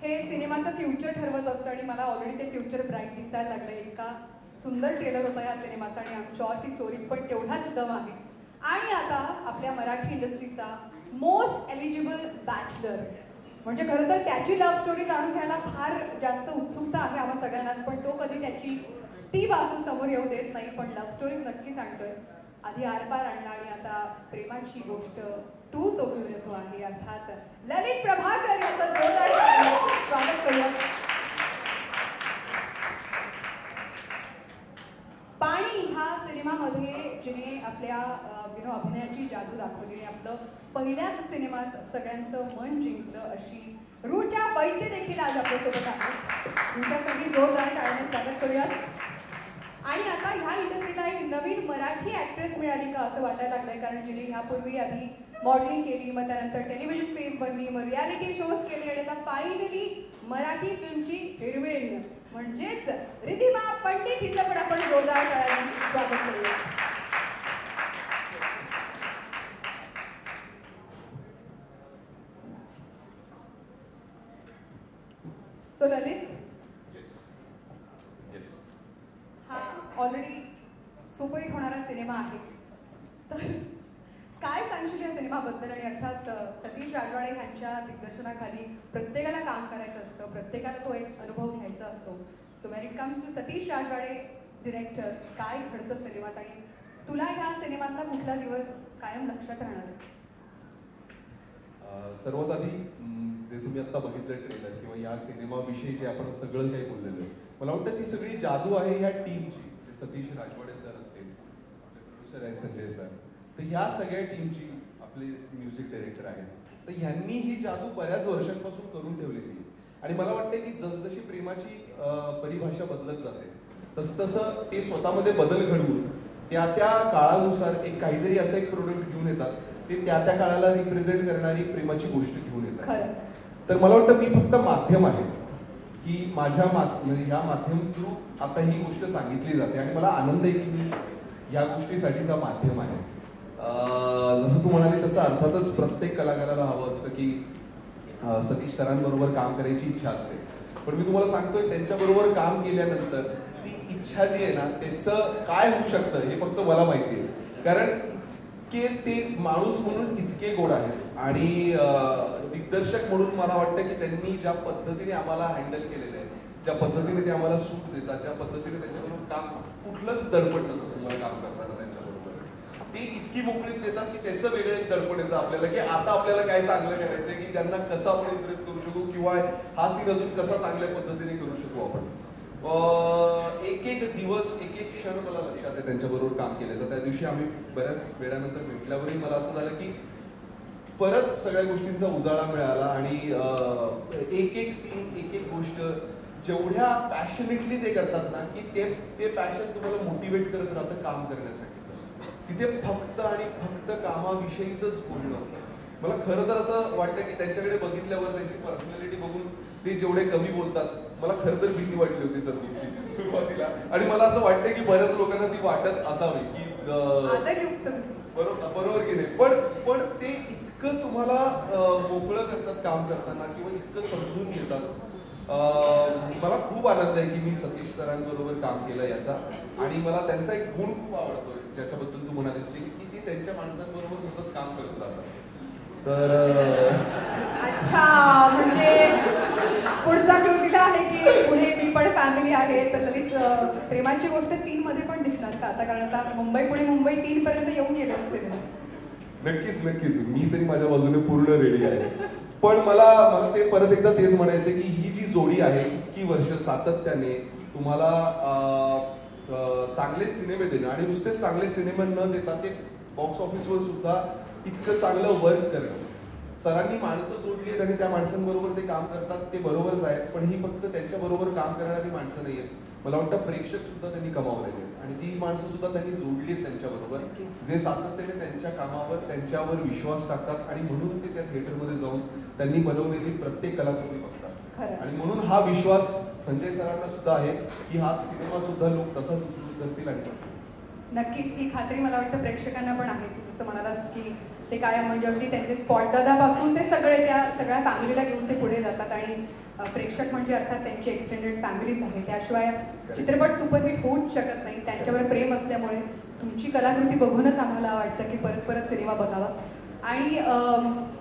हे सिनेमाचं फ्युचर ठरवत असतं आणि मला ऑलरेडी ते फ्युचर ब्राईट दिसायला लागलं. इतका सुंदर ट्रेलर होता या सिनेमाचा आणि आम शुअर की स्टोरी पण तेवढाच दम आहे. आणि आता आपल्या मराठी इंडस्ट्रीचा मोस्ट एलिजिबल बॅचलर, म्हणजे खरं तर त्याची लव्ह स्टोरी जाणून घ्यायला फार जास्त उत्सुकता आहे आम्हा सगळ्यांनाच, पण तो कधी त्याची ती बाजू समोर येऊ देत नाही, पण लव्ह स्टोरीज नक्की सांगतोय. आधी आरपार आणला आणि आता प्रेमाची गोष्ट तू तो घेऊन येतो आहे, अर्थात ललित प्रभाकर याचं जोरदार स्वागत करूया. पाणी ह्या सिनेमामध्ये जिने आपल्या अभिनयाची जादू दाखवली आणि आपलं पहिल्याच सिनेमात सगळ्यांचं मन जिंकलं अशी रुचा वैद्य देखील आज आपल्यासोबत आहे. रुचासाठी जोरदार टाळ्याने स्वागत करूया. आणि आता ह्या इंडस्ट्रीला एक नवीन मराठी ऍक्ट्रेस मिळाली का असं वाटायला लागलंय, कारण जिने ह्यापूर्वी आधी मॉडेलिंग केली, मग त्यानंतर टेलिव्हिजन फेस बनली, मग रियालिटी शोज केले आणि आता फायनली मराठी फिल्मची हिरोईन म्हणजेच रिधिमा पंडित हिचं पण आपण जोरदार टाळ्याने स्वागत करूया. सो ललित, हा ऑलरेडी सुपरहिट होणारा सिनेमा आहे, तर काय सांगशील या सिनेमाबद्दल? आणि अर्थात सतीश राजवाडे यांच्या दिग्दर्शनाखाली प्रत्येकाला काम करायचं असतं, प्रत्येकाला तो एक अनुभव घ्यायचा असतो. So when it comes to Satish Rajwade director, काय घडतं सिनेमात आणि तुला ह्या सिनेमातला कुठला दिवस कायम लक्षात राहणार आहे? सर्वात आधी जे तुम्ही आता बघितलं ट्रेलर किंवा या सिनेमाविषयी जे आपण सगळं काही बोललेलो आहे, मला वाटतं ती सगळी जादू आहे ह्या टीमची. सतीश राजवाडे सर असतील, आपले प्रोड्युसर आहे संजय सर, तर ह्या सगळ्या टीमची, आपले म्युझिक डायरेक्टर आहेत, तर ह्यांनी ही जादू बऱ्याच वर्षांपासून करून ठेवलेली आहे. आणि मला वाटतं की जसजशी प्रेमाची परिभाषा बदलत जाते तसतसं ते स्वतःमध्ये बदल घडवून त्या त्या काळानुसार एक काहीतरी असं एक प्रोडक्ट घेऊन येतात, ते त्या त्या काळाला रिप्रेझेंट करणारी प्रेमाची गोष्ट घेऊन येतात. तर मला वाटतं मी फक्त माध्यम आहे की माझ्या म्हणजे ह्या माध्यम थ्रू आता ही गोष्ट सांगितली जाते आणि मला आनंद आहे की मी या गोष्टीसाठीचा माध्यम आहे. जसं तू म्हणाली तसं अर्थातच प्रत्येक कलाकाराला हवं असतं की सतीश सरांबरोबर काम करायची इच्छा असते, पण मी तुम्हाला सांगतोय त्यांच्याबरोबर काम केल्यानंतर ती इच्छा जी आहे ना त्याचं काय होऊ शकतं हे फक्त मला माहिती आहे. कारण ते माणूस म्हणून इतके गोड आहेत आणि दिग्दर्शक म्हणून मला वाटतं की त्यांनी ज्या पद्धतीने आम्हाला हँडल केलेलं आहे, ज्या पद्धतीने ते आम्हाला सूट देतात, ज्या पद्धतीने त्यांच्याबरोबर काम कुठलंच दडपण नसतं तुम्हाला काम करताना त्यांच्याबरोबर, ते इतकी मोकळीक देतात की त्याचं वेगळं एक दडपण येतं आपल्याला की आता आपल्याला काय चांगलं करायचंय, की ज्यांना कसं आपण इम्प्रेस करू शकू किंवा हा सीन अजून कसा चांगल्या पद्धतीने करू शकू आपण. एक एक दिवस एक एक क्षण मला लक्षात आहे त्यांच्याबरोबर काम केल्याचं. त्या दिवशी आम्ही बऱ्याच वेळानंतर भेटल्यावरही मला असं झालं की परत सगळ्या गोष्टींचा उजाळा मिळाला आणि एक एक सीन एक एक गोष्ट जेवढ्या पॅशनेटली ते करतात ना की ते पॅशन तुम्हाला मोटिवेट करत राहतं काम करण्यासाठीचं. तिथे फक्त आणि फक्त कामाविषयीच बोलणं होतं. मला खरं तर असं वाटतं की त्यांच्याकडे बघितल्यावर त्यांची पर्सनॅलिटी बघून ते जेवढे कमी बोलतात, मला खरं तर भीती वाटली होती सर तुमची सुरुवातीला, आणि मला असं वाटतं की बऱ्याच लोकांना ती वाटत असावी की बरोबर की नाही, पण ते इतकं तुम्हाला मोकळं करतात काम करताना किंवा इतकं समजून घेतात. मला खूप आनंद आहे की मी सतीश सरांबरोबर काम केलं याचा, आणि मला त्यांचा एक गुण खूप आवडतो ज्याच्याबद्दल तू म्हणालीस की ते त्यांच्या माणसांबरोबर सतत काम करत राहतात. तर अच्छा, म्हणजे पुढचा क्लू दिला आहे की पुढे मी पण फॅमिली आहे. तर ललित, प्रेमाची गोष्ट 3 मध्ये पण दिसणार का आता? कारण आता मुंबई पुणे मुंबई 3 पर्यंत येऊन गेले असेल. नक्कीच नक्कीच, मी तरी माझ्या बाजूने पूर्ण रेडी आहे. पण मला ते परत एकदा तेच म्हणायचं की ही जी जोडी आहे इतकी वर्ष सातत्याने तुम्हाला चांगले सिनेमे देणं, आणि नुसतेच चांगले सिनेमे न देता ते बॉक्स ऑफिसवर सुद्धा इतकं चांगलं वर्क करणं. सरांनी माणसं जोडली आहेत आणि त्या माणसांबरोबर ते काम करतात, ते बरोबरच आहेत, पण ही फक्त त्यांच्याबरोबर काम करणारी माणसं नाही आहेत. मला वाटतं प्रेक्षक सुद्धा त्यांनी कमावलेले आहेत आणि ती माणसं सुद्धा त्यांनी जोडली आहेत त्यांच्याबरोबर, जे सातत्याने त्यांच्या कामावर त्यांच्यावर विश्वास टाकतात आणि म्हणून ते त्या थिएटरमध्ये जाऊन त्यांनी बनवलेली प्रत्येक कलाकृती बघतात. आणि म्हणून हा विश्वास संजय सरांना सुद्धा आहे की हा सिनेमा सुद्धा लोक तसाच उचलून करतील. आणि नक्कीच ही खात्री मला वाटतं प्रेक्षकांना पण आहे. तू जसं म्हणालास की ते कायम म्हणजे अगदी त्यांचे स्पॉट दादापासून ते सगळे त्या सगळ्या फॅमिलीला घेऊन ते पुढे जातात आणि प्रेक्षक म्हणजे अर्थात त्यांची एक्सटेंडेड फॅमिलीच आहे. त्याशिवाय चित्रपट सुपरहिट होऊच शकत नाही. त्यांच्यावर प्रेम असल्यामुळे तुमची कलाकृती बघूनच आम्हाला वाटतं की परत परत सिनेमा बघावा. आणि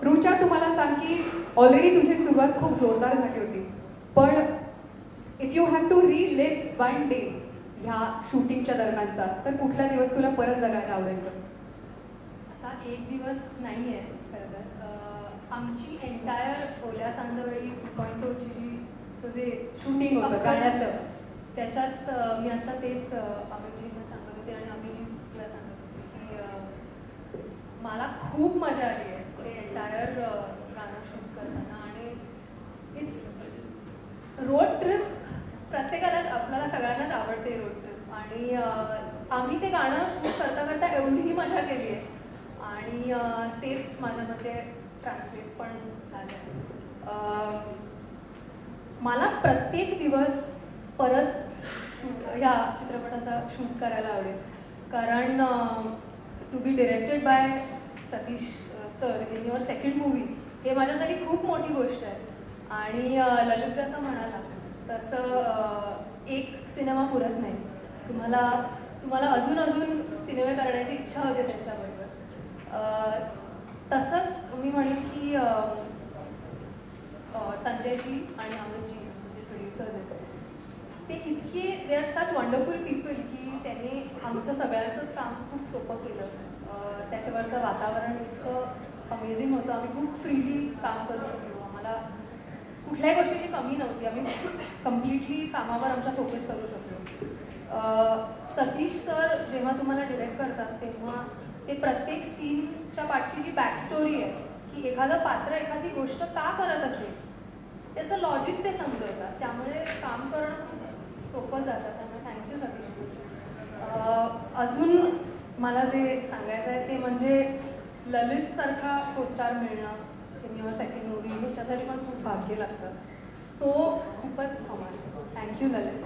रुचा, तुम्हाला सांग की ऑलरेडी तुझी सुरुवात खूप जोरदार झाली होती, पण if you have to relive one day ह्या शूटिंगच्या दरम्यानचा, तर कुठला दिवस तुला परत जगायला आवडेल? असा एक दिवस नाही आहे खरं तर. आमची एंटायर ओल्या सांजवेळी 2.0ची जे शूटिंग होतं गाण्याचं, त्याच्यात मी आता तेच अमितजींना सांगत होते आणि अभिजीतला सांगत होते की मला खूप मजा आली आहे ते एंटायर गाणं शूट करताना. आणि इट्स रोड ट्रिप, प्रत्येकालाच आपल्याला सगळ्यांनाच आवडते रोड ट्रिप. आणि आम्ही ते गाणं शूट करता करता एवढीही मजा केली आहे आणि तेच माझ्या मते ट्रान्सलेट पण झालं. मला प्रत्येक दिवस परत ह्या चित्रपटाचा शूट करायला आवडेल, कारण to be directed by Satish sir in your second movie हे माझ्यासाठी खूप मोठी गोष्ट आहे. आणि ललित जसं म्हणाला तसं एक सिनेमा पुरत नाही, तुम्हाला अजून अजून सिनेमे करण्याची इच्छा होते त्यांच्याबरोबर. तसंच मी म्हणेन की संजयजी आणि अमितजी जे प्रोड्युसर्स आहेत ते इतके they are such wonderful people की त्यांनी आमचं सगळ्यांचंच काम खूप सोपं केलं. सेटवरचं वातावरण इतकं अमेझिंग होतं, आम्ही खूप फ्रीली काम करू शकलो, आम्हाला कुठल्याही गोष्टीची कमी नव्हती, आम्ही कम्प्लिटली कामावर आमचा फोकस करू शकलो. सतीश सर जेव्हा तुम्हाला डिरेक्ट करतात तेव्हा ते प्रत्येक सीनच्या पाठची जी बॅकस्टोरी आहे की एखादं पात्र एखादी गोष्ट का करत असेल त्याचं लॉजिक ते समजवतात, त्यामुळे काम करणं खूप सोपं जातं. त्यामुळे थँक्यू सतीश सर. अजून मला जे सांगायचं आहे ते म्हणजे ललितसारखा कोस्टार मिळणं इन युअर सेकंड मूवी ह्याच्यासाठी पण खूप भाग्य लागतं. तो खूपच कमाल. थँक्यू ललित.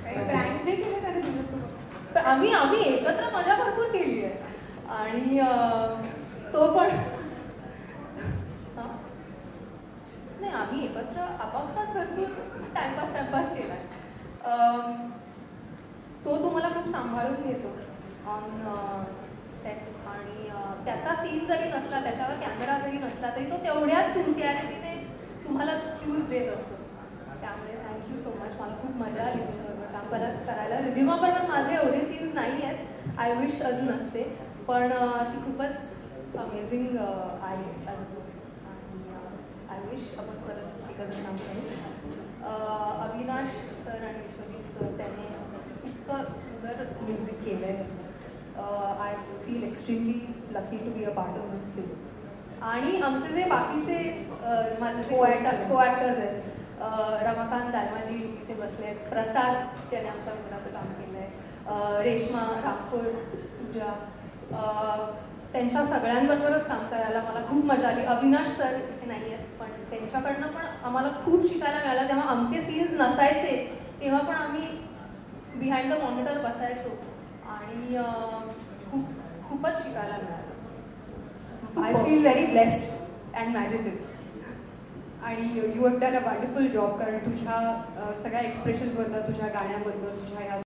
ब्रँड डे केलं त्याने तुझ्यासोबत? आम्ही एकत्र मजा भरपूर केली आहे आणि तो पण नाही, आम्ही एकत्र आपापसात भरपूर टाइमपास केला. तो तुम्हाला खूप सांभाळून घेतो ऑन सेट आणि त्याचा सीन जरी नसला, त्याच्यावर कॅमेरा जरी नसला तरी तो तेवढ्याच सिन्सिअरिटीने तुम्हाला क्यूज देत असतो. त्यामुळे थँक्यू सो मच. मला खूप मजा आली तुझ्याबरोबर काम करायला. रिधिमाबरोबर माझे एवढे सीन्स नाही आहेत, आय विश अजून असते, पण ती खूपच अमेझिंग आहे ॲज अ पर्सन आणि आय विश आपण परत एकत्र काम करू. अविनाश सर आणि विश्वजीत सर त्यांनी इतकं सुंदर म्युझिक केलं आहे ह्याचं. I feel extremely lucky to be a part of this film. आणि आमचे जे बाकीचे माझे जे को ॲक्टर्स आहेत, रमाकांत दायमाजी इथे बसले आहेत, प्रसाद ज्याने आमच्या मित्राचं काम केलं आहे, रेश्मा रामपूर, पूजा, त्यांच्या सगळ्यांबरोबरच काम करायला मला खूप मजा आली. अविनाश सर इथे नाही आहेत पण त्यांच्याकडनं पण आम्हाला खूप शिकायला मिळालं. तेव्हा आमचे सीन्स नसायचे तेव्हा पण आम्ही बिहाइंड द मॉनिटर बसायचो आणि खूपच शिकायला मिळालं. I feel very blessed and magical. आणि you have done a wonderful job, कारण तुझ्या सगळ्या एक्सप्रेशन्सबद्दल, तुझ्या गाण्याबद्दल, तुझ्या ह्या